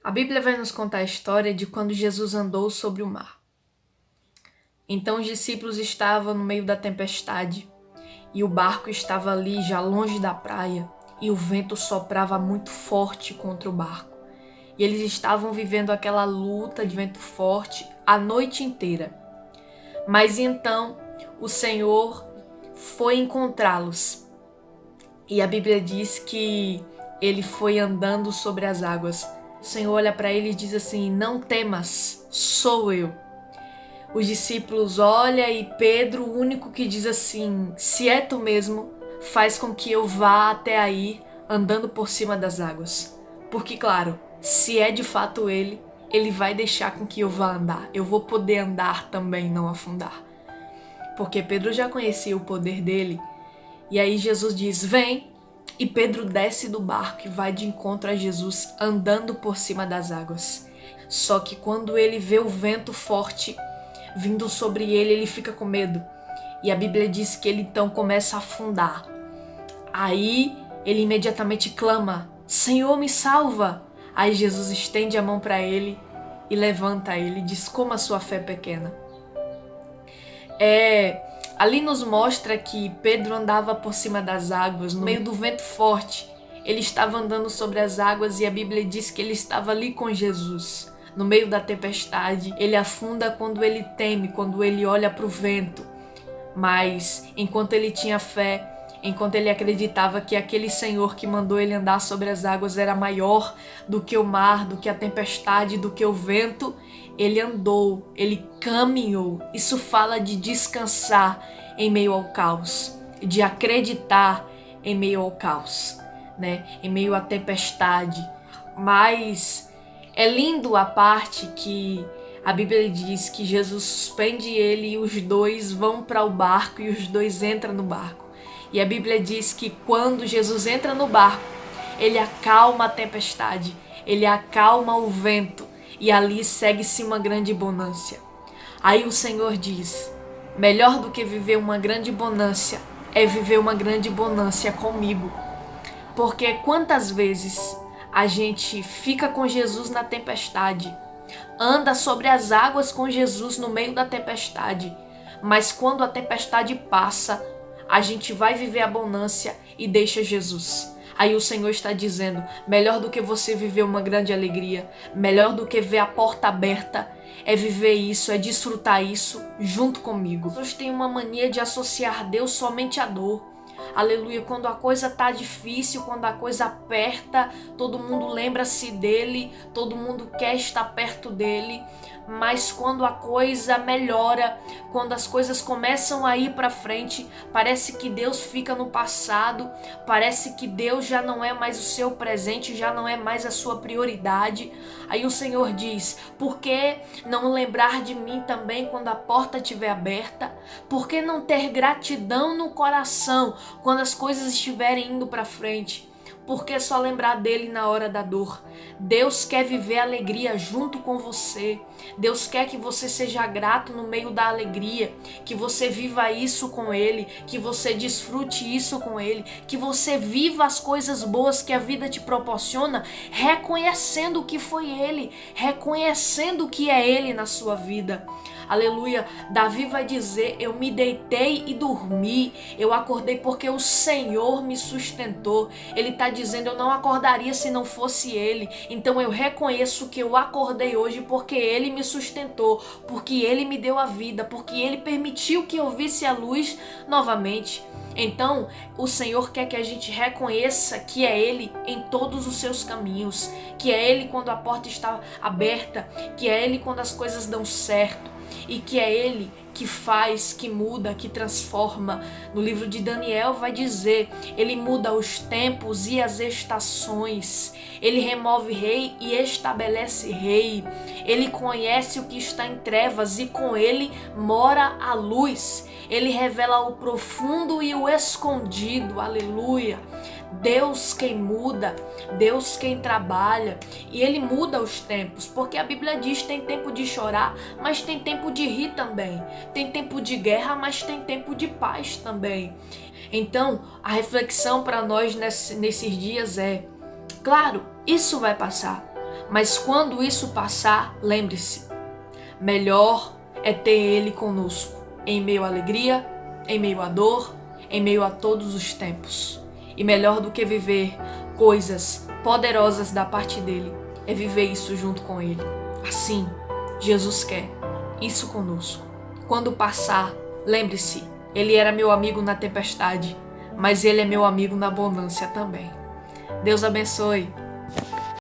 A Bíblia vai nos contar a história de quando Jesus andou sobre o mar. Então os discípulos estavam no meio da tempestade e o barco estava ali já longe da praia e o vento soprava muito forte contra o barco. E eles estavam vivendo aquela luta de vento forte a noite inteira. Mas então o Senhor foi encontrá-los. E a Bíblia diz que ele foi andando sobre as águas. O Senhor olha para ele e diz assim: não temas, sou eu. Os discípulos olham e Pedro, o único que diz assim: se é tu mesmo, faz com que eu vá até aí andando por cima das águas. Porque claro, se é de fato ele, ele vai deixar com que eu vá andar. Eu vou poder andar também, não afundar. Porque Pedro já conhecia o poder dele. E aí Jesus diz: vem. E Pedro desce do barco e vai de encontro a Jesus andando por cima das águas. Só que quando ele vê o vento forte vindo sobre ele, ele fica com medo. E a Bíblia diz que ele então começa a afundar. Aí ele imediatamente clama: Senhor, me salva! Aí Jesus estende a mão para ele e levanta ele e diz: como a sua fé é pequena. Ali nos mostra que Pedro andava por cima das águas, no meio do vento forte. Ele estava andando sobre as águas e a Bíblia diz que ele estava ali com Jesus. No meio da tempestade, ele afunda quando ele teme, quando ele olha para o vento. Mas enquanto ele tinha fé, enquanto ele acreditava que aquele Senhor que mandou ele andar sobre as águas era maior do que o mar, do que a tempestade, do que o vento, ele andou, ele caminhou. Isso fala de descansar em meio ao caos, de acreditar em meio ao caos, né? Em meio à tempestade. Mas é lindo a parte que a Bíblia diz que Jesus suspende ele e os dois vão para o barco e os dois entram no barco. E a Bíblia diz que quando Jesus entra no barco, ele acalma a tempestade, ele acalma o vento e ali segue-se uma grande bonança. Aí o Senhor diz: melhor do que viver uma grande bonança é viver uma grande bonança comigo. Porque quantas vezes a gente fica com Jesus na tempestade, anda sobre as águas com Jesus no meio da tempestade, mas quando a tempestade passa, a gente vai viver a bonança e deixa Jesus. Aí o Senhor está dizendo: melhor do que você viver uma grande alegria, melhor do que ver a porta aberta, é viver isso, é desfrutar isso junto comigo. As pessoas têm uma mania de associar Deus somente à dor. Aleluia, quando a coisa tá difícil, quando a coisa aperta, todo mundo lembra-se dele, todo mundo quer estar perto dele. Mas quando a coisa melhora, quando as coisas começam a ir para frente, parece que Deus fica no passado, parece que Deus já não é mais o seu presente, já não é mais a sua prioridade. Aí o Senhor diz: por que não lembrar de mim também quando a porta estiver aberta? Por que não ter gratidão no coração quando as coisas estiverem indo para frente? Por que só lembrar dele na hora da dor? Deus quer viver alegria junto com você. Deus quer que você seja grato no meio da alegria, que você viva isso com ele, que você desfrute isso com ele, que você viva as coisas boas que a vida te proporciona, reconhecendo que foi ele, reconhecendo que é ele na sua vida. Aleluia. Davi vai dizer: eu me deitei e dormi, eu acordei porque o Senhor me sustentou. Ele está dizendo: eu não acordaria se não fosse ele. Então eu reconheço que eu acordei hoje porque ele me sustentou, porque ele me deu a vida, porque ele permitiu que eu visse a luz novamente. Então, o Senhor quer que a gente reconheça que é Ele em todos os seus caminhos, que é Ele quando a porta está aberta, que é Ele quando as coisas dão certo, e que é Ele que faz, que muda, que transforma. No livro de Daniel vai dizer: Ele muda os tempos e as estações, Ele remove rei e estabelece rei, Ele conhece o que está em trevas e com Ele mora a luz. Ele revela o profundo e o escondido. Aleluia. Deus quem muda, Deus quem trabalha, e Ele muda os tempos, porque a Bíblia diz: tem tempo de chorar, mas tem tempo de rir também, tem tempo de guerra, mas tem tempo de paz também. Então a reflexão para nós nesses dias é: claro, isso vai passar, Mas quando isso passar, lembre-se, melhor é ter Ele conosco, em meio à alegria, em meio à dor, em meio a todos os tempos. E melhor do que viver coisas poderosas da parte dele, é viver isso junto com Ele. Assim, Jesus quer isso conosco. Quando passar, lembre-se, Ele era meu amigo na tempestade, mas Ele é meu amigo na abundância também. Deus abençoe.